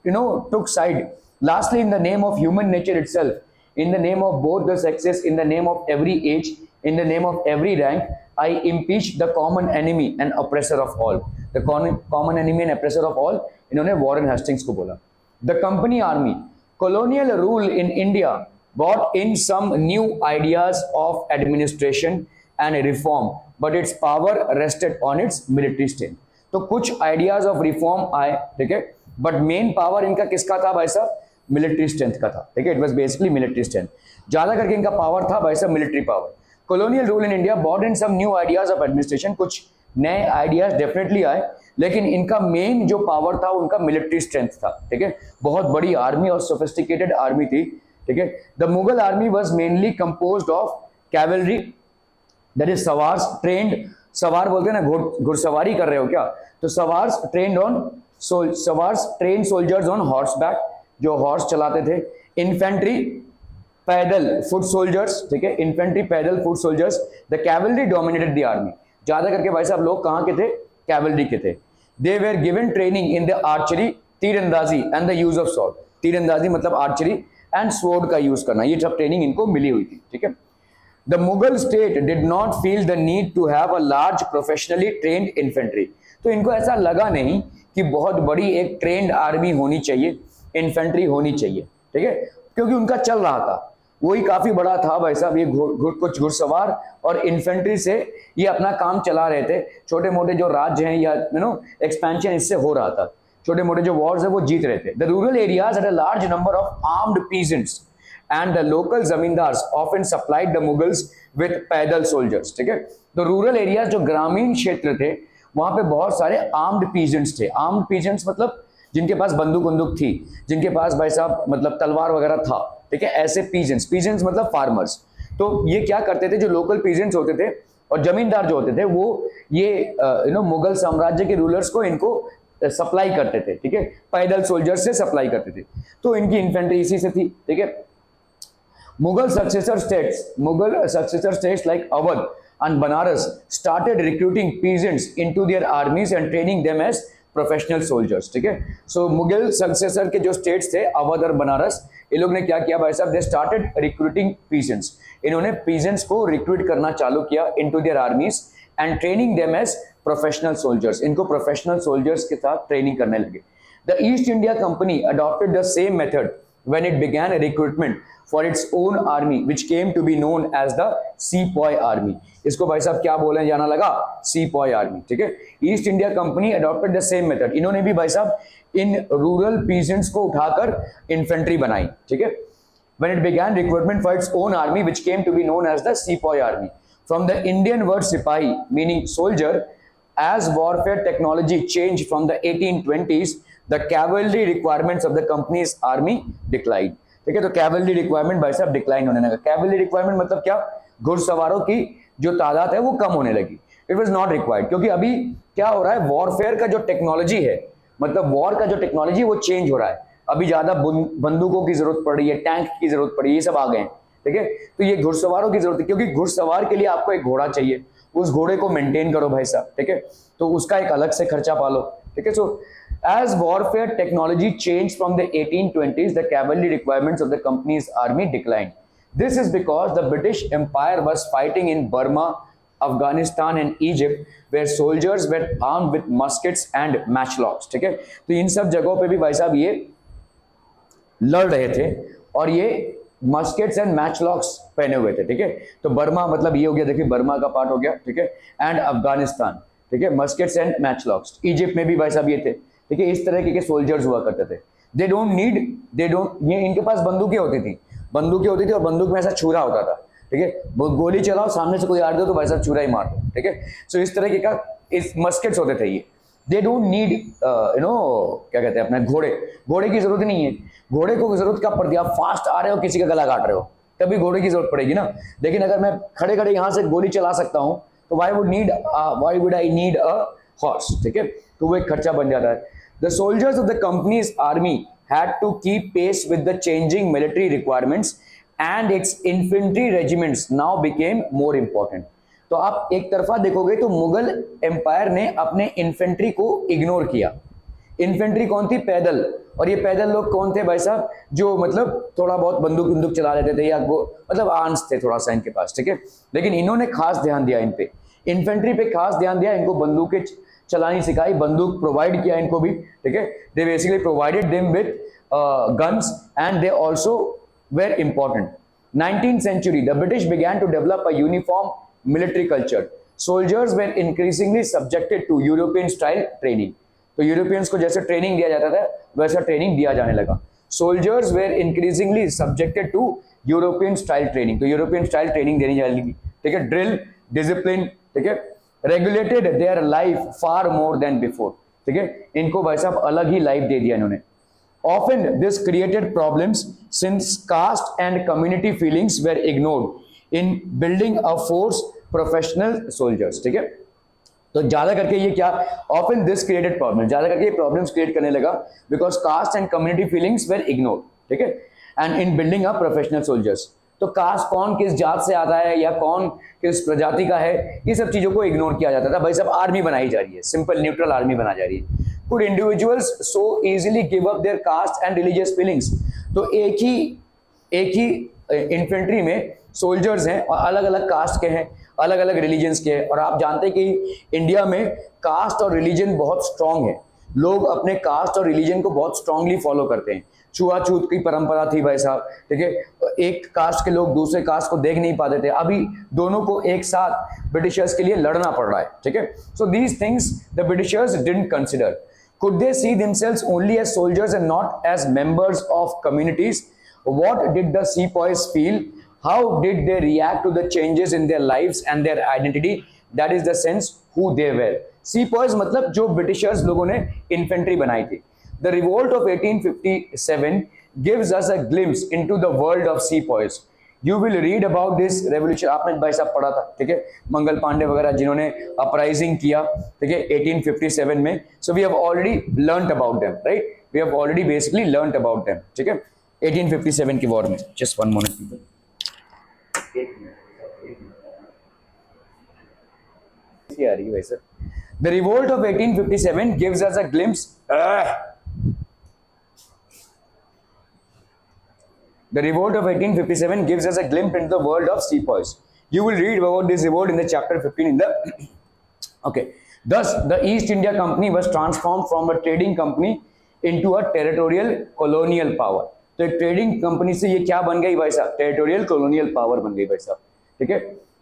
took side. Lastly in the name of human nature itself, in the name of both the sexes, in the name of every age, in the name of every rank, I impeach the common enemy and oppressor of all, the common enemy and oppressor of all, इन्होंने वॉरेन हेस्टिंग्स को बोला। The company army. Colonial rule in India brought in some new ideas of administration and reform, but its power rested on its military strength. तो कुछ आइडियाज ऑफ रिफॉर्म आए, ठीक है, बट मेन पावर इनका किसका था भाई साहब? मिलिट्री स्ट्रेंथ का था, ठीक है, it was basically military strength, ज्यादा करके इनका पावर था भाई साहब military power. Colonial rule in India brought in some new ideas of administration, कुछ नए आइडियाज डेफिनेटली आए, लेकिन इनका मेन जो पावर था उनका मिलिट्री स्ट्रेंथ था, ठीक है, बहुत बड़ी आर्मी और सोफिस्टिकेटेड आर्मी थी, ठीक है। The Mughal army was mainly composed of cavalry, that is sowars trained, सवार बोलते हैं ना, घुड़सवारी कर रहे हो क्या, तो sowars trained soldiers on horseback, जो हॉर्स चलाते थे। इन्फेंट्री पैदल फुट सोल्जर्स, ठीक है, इन्फेंट्री पैदल foot soldiers. The cavalry dominated the army, ज्यादा करके भाई साहब लोग कहाँ के थे? कैवलरी के थे। They were given training in the archery, तीरंदाजी and the use of sword, तीरंदाजी मतलब आर्चरी एंड स्वॉर्ड का यूज करना, ये सब ट्रेनिंग इनको मिली हुई थी, ठीक है। The Mughal state did not feel the need to have a large professionally trained infantry, तो इनको ऐसा लगा नहीं कि बहुत बड़ी एक ट्रेंड आर्मी होनी चाहिए, इन्फेंट्री होनी चाहिए, ठीक है, क्योंकि उनका चल रहा था वही काफी बड़ा था भाई साहब, ये कुछ घुड़सवार और इन्फेंट्री से ये अपना काम चला रहे थे। छोटे मोटे जो राज्य हैं या एक्सपेंशन इससे हो रहा था, छोटे मोटे जो वॉर्स है वो जीत रहे थे। The rural areas had a large number of armed peasants and the local zamindars often supplied the Mughals with पैदल soldiers, ठीक है। तो रूरल एरिया जो ग्रामीण क्षेत्र थे वहां पे बहुत सारे आर्म्ड पीजेंट्स थे। आर्म्ड पीजेंट्स मतलब जिनके पास बंदूक थी, जिनके पास भाई साहब मतलब तलवार वगैरह था, ठीक है, ऐसे पीजेंट्स मतलब फार्मर्स। तो ये क्या करते थे, जो लोकल पीजेंट्स होते थे और जमींदार जो होते थे वो ये मुगल साम्राज्य के रूलर्स को इनको सप्लाई करते थे, ठीक है, पैदल सोल्जर्स से सप्लाई करते थे। तो इनकी इन्फेंट्री इसी से थी, ठीक है। Mughal successor states like Awadh and Banaras started recruiting peasants into their armies and training them as professional soldiers, ठीक है। सो मुगल सक्सेसर के जो स्टेट्स थे अवध और बनारस, ये लोग ने क्या किया भाई साहब? दे स्टार्टेड रिक्रूटिंग पीजेंट्स, इन्होंने पीजेंट्स को रिक्रूट करना चालू किया into their armies and training them as professional soldiers, इनको प्रोफेशनल सोल्जर्स के साथ ट्रेनिंग करने लगे। The East India Company adopted the same method when it began a recruitment for its own army which came to be known as the sepoy army। इसको भाई साहब क्या बोले जाना लगा? sepoy army, ठीक है। East India company adopted the same method, इन्होंने भी भाई साहब इन रूरल पीजेंट्स को उठाकर इन्फेंट्री बनाई, ठीक है। when it began recruitment for its own army which came to be known as the sepoy army from the Indian word sipahi meaning soldier, as warfare technology changed from the 1820s the cavalry requirements of the company's army declined, ठीक है। तो कैवलरी रिक्वायरमेंट भाई साहब डिक्लाइन होने लगा। कैवलरी रिक्वायरमेंट मतलब क्या? घुड़सवारों की जो तादाद है वो कम होने लगी, इट वाज नॉट रिक्वायर्ड, क्योंकि अभी क्या हो रहा है, वॉरफेयर का जो टेक्नोलॉजी है, मतलब वॉर का जो टेक्नोलॉजी वो चेंज हो रहा है, अभी ज्यादा बंदूकों की जरूरत पड़ रही है, टैंक की जरूरत पड़ी है, ये सब आ गए हैं, ठीक है। तो ये घुड़सवारों की जरूरत है, क्योंकि घुड़सवार के लिए आपको एक घोड़ा चाहिए, उस घोड़े को मेंटेन करो भाई साहब, ठीक है, तो उसका एक अलग से खर्चा पालो, ठीक है। सो as warfare technology changed from the 1820s, the cavalry requirements of the company's army declined. This is because the British Empire was fighting in Burma, Afghanistan and Egypt, where soldiers were armed with muskets and matchlocks, ठीक है। तो इन सब जगहों पे भी भाई साहब ये लड़ रहे थे और ये मस्केट्स एंड मैचलॉक्स पहने हुए थे, ठीक है। तो बर्मा मतलब ये हो गया, देखिए बर्मा का पार्ट हो गया, ठीक है, एंड अफगानिस्तान, ठीक है, मस्केट्स एंड मैचलॉक्स। इजिप्ट में भी भाई साहब ये थे, ठीक है, इस तरह के सोल्जर्स हुआ करते थे। ये इनके पास बंदूकें होती थी और बंदूक में ऐसा छुरा होता था, ठीक है, गोली चलाओ, सामने से कोई आ दो तो भाई साहब छुरा ही मार दो, ठीक है। सो इस तरह के का इस मस्केट्स होते थे ये। दे डोंट नीड क्या कहते हैं अपने घोड़े की जरूरत नहीं है। घोड़े को जरूरत कब पड़ती है? आप फास्ट आ रहे हो, किसी का गला काट रहे हो, तभी घोड़े की जरूरत पड़ेगी ना। लेकिन अगर मैं खड़े खड़े यहाँ से गोली चला सकता हूँ तो why would I need a horse, ठीक है। तो वो एक खर्चा बन जाता है। The soldiers of the company's army had to keep pace with the changing military requirements and its infantry regiments now became more important। तो आप एक तरफा देखोगे तो मुगल एम्पायर ने अपने इन्फेंट्री को इग्नोर किया। इन्फेंट्री कौन थी? पैदल। और ये पैदल लोग कौन थे भाई साहब? जो मतलब थोड़ा बहुत बंदूक चला लेते थे, या वो मतलब आर्म्स थे थोड़ा सा इनके पास, ठीक है। लेकिन इन्होंने खास ध्यान दिया इन पे, इन्फेंट्री पे खास ध्यान दिया, इनको बंदूकें चलानी सिखाई, बंदूक प्रोवाइड किया इनको भी, ठीक है। They basically provided them with guns, and they also were important. 19th century, the British began to develop a uniform military culture. Soldiers were increasingly subjected to European style training. तो यूरोपियंस को जैसे ट्रेनिंग दिया जाता था वैसा ट्रेनिंग दिया जाने लगा. Soldiers were increasingly subjected to European style training. तो यूरोपियन स्टाइल ट्रेनिंग देनी जाने लगी. ठीक है, ड्रिल, डिसिप्लिन, ठीक है, regulated their life far more than before. ठीक है, इनको भाई साहब अलग ही लाइफ दे दिया इन्होंने. Often this created problems since caste and community feelings were ignored in building a force professional soldiers. ठीक है, तो ज्यादा करके ये क्या, often this created problems, ज्यादा करके ये problems create करने लगा because caste and community feelings were ignored. ठीक है, and in building a professional soldiers. तो कास्ट कौन किस जात से आता है या कौन किस प्रजाति का है, ये सब चीजों को इग्नोर किया जाता था. भाई साहब आर्मी बनाई जा रही है, सिंपल न्यूट्रल आर्मी बना जा रही है. Could individuals so easily give up their caste and religious feelings? तो एक ही इन्फेंट्री में सोल्जर्स हैं और अलग अलग कास्ट के हैं, अलग अलग रिलीजन्स के हैं. और आप जानते हैं कि इंडिया में कास्ट और रिलीजन बहुत स्ट्रांग है. लोग अपने कास्ट और रिलीजन को बहुत स्ट्रांगली फॉलो करते हैं. छुआछूत की परंपरा थी भाई साहब. ठीक है, एक कास्ट के लोग दूसरे कास्ट को देख नहीं पाते थे. अभी दोनों को एक साथ ब्रिटिशर्स के लिए लड़ना पड़ रहा है. ठीक है, so these things the Britishers didn't consider. Could they see themselves only as soldiers and not as members of communities? What did the sepoys feel? How did they react to the changes in their lives and their identity? That is the sense who they were. Sepoys मतलब जो ब्रिटिशर्स लोगों ने इन्फेंट्री बनाई थी. The revolt of 1857 gives us a glimpse into the world of sepoys. You will read about this revolution. आपने भाई साहब पढ़ा था. ठीक है, मंगल पांडे वगैरह जिन्होंने अपराइजिंग किया. ठीक है, 1857 में. So we have already learnt about them, right? We have already basically learnt about them. ठीक है, 1857 की वॉर में. Just one moment people. आ रही है भाई sir. The revolt of 1857 gives us a glimpse. The revolt of 1857 gives us a glimpse into the world of sepoys. You will read about this revolt in the chapter 15 in the okay. Thus, the East India Company was transformed from a trading company into a territorial colonial power. तो एक ट्रेडिंग कंपनी से ये क्या बन गई भाई साहब, टेरिटोरियल कॉलोनियल पावर बन गई भाई साहब. ठीक है,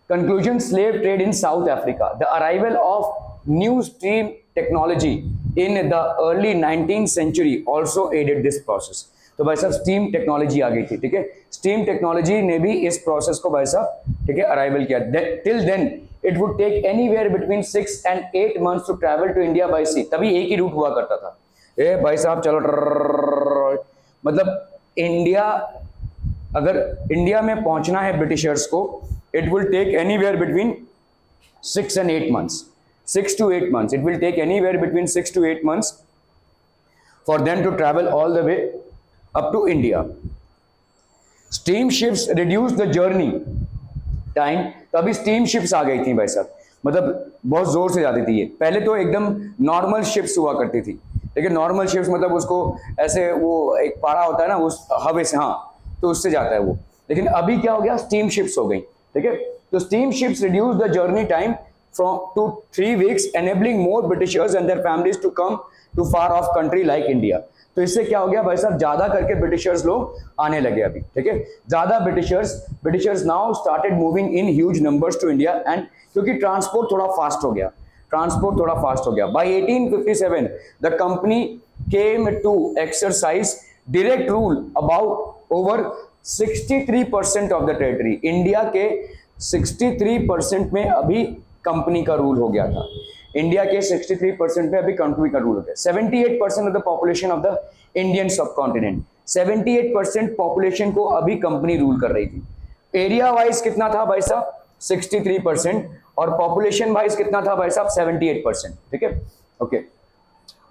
conclusion, slave trade in south Africa. The arrival of new stream technology in the early 19th century also aided this process. तो भाई साहब स्टीम टेक्नोलॉजी आ गई थी. ठीक है, स्टीम टेक्नोलॉजी ने भी इस प्रोसेस को भाई साहब ठीक है अराइवल किया. Till then it would take anywhere between 6 and 8 months to travel to India by sea. तभी एक ही रूट हुआ करता था. ए भाई साहब चलो मतलब इंडिया, अगर इंडिया में पहुंचना है ब्रिटिशर्स को, it will take anywhere between 6 and 8 months. 6 to 8 months. It will take anywhere between 6 to 8 months for them to travel all the way up to India. Steamships reduce the journey time. तभी स्टीम शिप्स आ गई थी भाई साहब, मतलब बहुत जोर से जाती थी ये. पहले तो एकदम नॉर्मल शिप्स हुआ करती थी. लेकिन नॉर्मल शिप्स मतलब उसको ऐसे वो एक पाड़ा होता है ना उस हवा से, हाँ, तो उससे जाता है वो. लेकिन अभी क्या हो गया, स्टीम शिप्स हो गई. ठीक है, तो steam ships reduce the journey time from 2 to 3 weeks, enabling more Britishers and their families to come to far off country like India. तो इससे क्या हो गया भाई साहब, ज्यादा करके ब्रिटिशर्स लोग आने लगे अभी. ठीक है, ज्यादा Britishers now started moving in huge numbers to India. And क्योंकि ट्रांसपोर्ट थोड़ा फास्ट हो गया. By 1857 the company came to exercise direct rule about over 63% of the territory. India के 63% में अभी कंपनी का रूल हो गया था. इंडिया के 63% में अभी कंपनी का रूल हो गया. 78% of the population of the Indian सब कॉन्टिनेंट, 78% पॉपुलेशन को अभी कंपनी रूल कर रही थी. एरिया वाइज कितना था भाई साहब, 63%, और पॉपुलेशन वाइज कितना था भाई साहब, 78%. ठीक है, okay.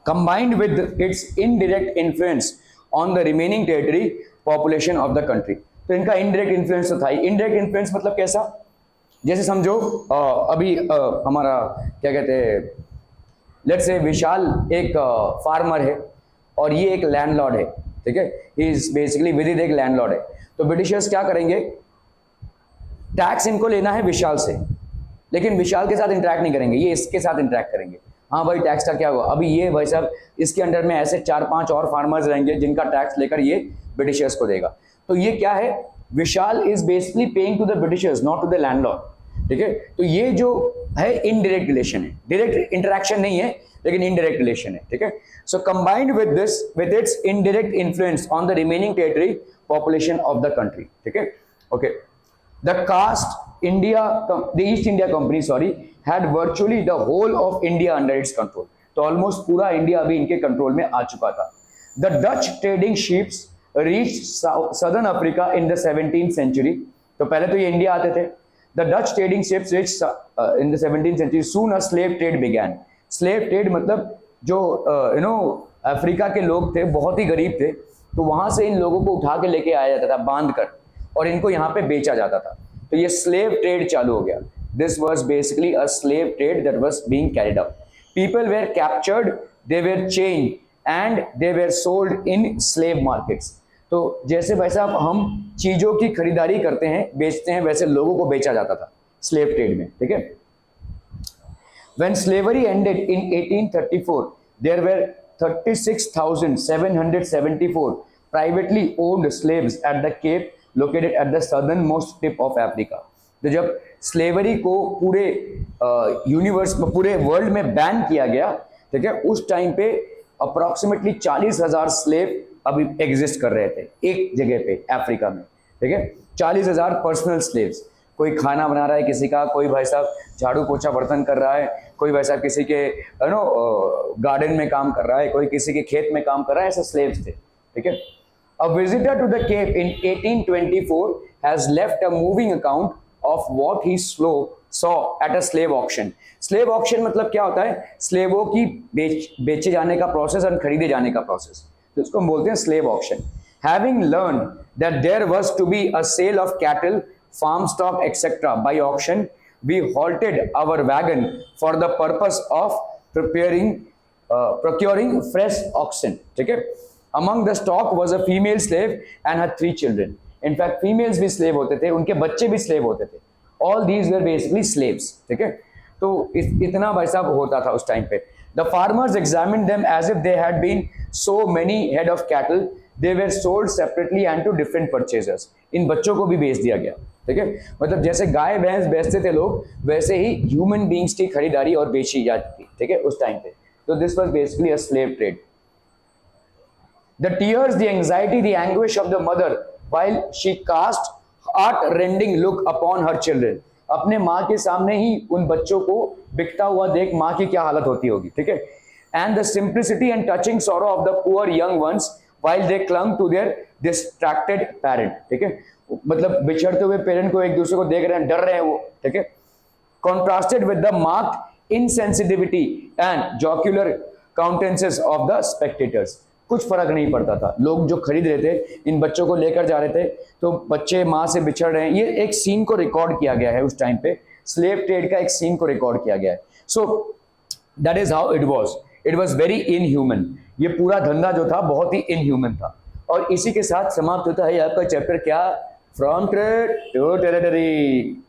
Combined with its indirect influence on the remaining territory population of the country. तो इनका इनडायरेक्ट इन्फ्लुएंस तो था ही. इनडायरेक्ट इन्फ्लुएंस मतलब कैसा, जैसे समझो अभी हमारा क्या कहते हैं, लेट्स से विशाल एक फार्मर है और ये एक लैंडलॉर्ड है. ठीक है, ही इज बेसिकली विदित एक लैंडलॉर्ड है. तो ब्रिटिशर्स क्या करेंगे, टैक्स इनको लेना है विशाल से, लेकिन विशाल के साथ इंटरेक्ट नहीं करेंगे, ये इसके साथ इंटरेक्ट करेंगे. हाँ भाई टैक्स का क्या हुआ, अभी ये भाई साहब इसके अंडर में ऐसे 4-5 और फार्मर्स रहेंगे जिनका टैक्स लेकर ये ब्रिटिशर्स को देगा। तो ये क्या है, Vishal is basically paying to the Britishers not to the landlord. ठीक है, तो ये जो है इनडायरेक्ट रिलेशन है, डायरेक्ट इंटरेक्शन नहीं है लेकिन इनडायरेक्ट रिलेशन है। ठीक है, so combined with this with its indirect influence on the remaining territory population of the country. ठीक है, okay, the cast India, the East India Company sorry had virtually the whole of India under its control। तो ऑलमोस्ट पूरा इंडिया अभी इनके कंट्रोल में आ चुका था। The Dutch trading ships reached southern Africa in the 17th century। तो पहले तो ये इंडिया आते थे। The Dutch trading ships reached in the 17th century। Soon a slave trade began। slave trade मतलब जो अफ्रीका के लोग थे बहुत ही गरीब थे, तो वहां से इन लोगों को उठा के लेके आया जाता था बांध कर, और इनको यहाँ पे बेचा जाता था। तो ये स्लेव ट्रेड चालू हो गया। This was basically a slave trade that was being carried out। People were captured, they were chained and they were sold in slave markets। तो जैसे भाई साहब हम चीजों की खरीदारी करते हैं, बेचते हैं, वैसे लोगों को बेचा जाता था स्लेव ट्रेड में। ठीक है, When slavery ended in 1834, there were 36,774 privately owned slaves at the Cape located at the southernmost tip of Africa। तो जब स्लेवरी को पूरे यूनिवर्स में, पूरे वर्ल्ड में बैन किया गया, ठीक है, उस टाइम पे अप्रोक्सीमेटली 40,000 स्लेव अभी एग्जिस्ट कर रहे थे एक जगह पे अफ्रीका में। ठीक है, 40,000 पर्सनल स्लेव्स। कोई खाना बना रहा है किसी का, कोई भाई साहब झाड़ू पोछा बर्तन कर रहा है, कोई भाई साहब किसी के गार्डन में काम कर रहा है, कोई किसी के खेत में काम कर रहा है, ऐसे स्लेव्स थे। ठीक है, a visitor to the Cape in 1824 has left a moving account of what he saw at a slave auction। slave auction मतलब क्या होता है, स्लेवों की बेचे जाने का प्रोसेस और खरीदे जाने का प्रोसेस, तो इसको हम बोलते हैं slave auction। Having learned that there was to be a sale of cattle, farm stock etc. by auction, we halted our wagon for the purpose of procuring fresh oxen। ठीक है, among the stock was a female slave and her 3 children। In fact females भी स्लेव होते थे, उनके बच्चे भी स्लेव होते थे। All these were basically slaves. ठीक है, तो इतना भाई साहब होता था उस टाइम पे। The farmers examined them as if they had been so many head of cattle, they were sold separately and to different purchasers. इन बच्चों को भी बेच दिया गया। ठीक है, मतलब जैसे गाय भैंस बेचते थे लोग, वैसे ही ह्यूमन बींग्स की खरीदारी और बेची जाती थी। ठीक है, उस टाइम पे। तो this was basically a slave trade. The tears, the anxiety, the anguish of the mother while she cast heart-rending look upon her children। अपने माँ के सामने ही उन बच्चों को बिकता हुआ देख माँ की क्या हालत होती होगी। ठीक है, and the simplicity and touching sorrow of the poor young ones while they clung to their distracted parent। ठीक है, मतलब बिछड़ते हुए पेरेंट को एक दूसरे को देख रहे हैं, डर रहे हैं वो। ठीक है, contrasted with the marked insensitivity and jocular countenances of the spectators। कुछ फर्क नहीं पड़ता था, लोग जो खरीद रहे थे, इन बच्चों को लेकर जा रहे थे, तो बच्चे माँ से बिछड़ रहे हैं। ये एक सीन को रिकॉर्ड किया गया है उस टाइम पे, स्लेव ट्रेड का एक सीन को रिकॉर्ड किया गया है। So that is how it was very inhuman. ये पूरा धंधा जो था बहुत ही इनह्यूमन था। और इसी के साथ समाप्त होता है आपका चैप्टर क्या, फ्रॉम ट्रेड टू टेरिटरी।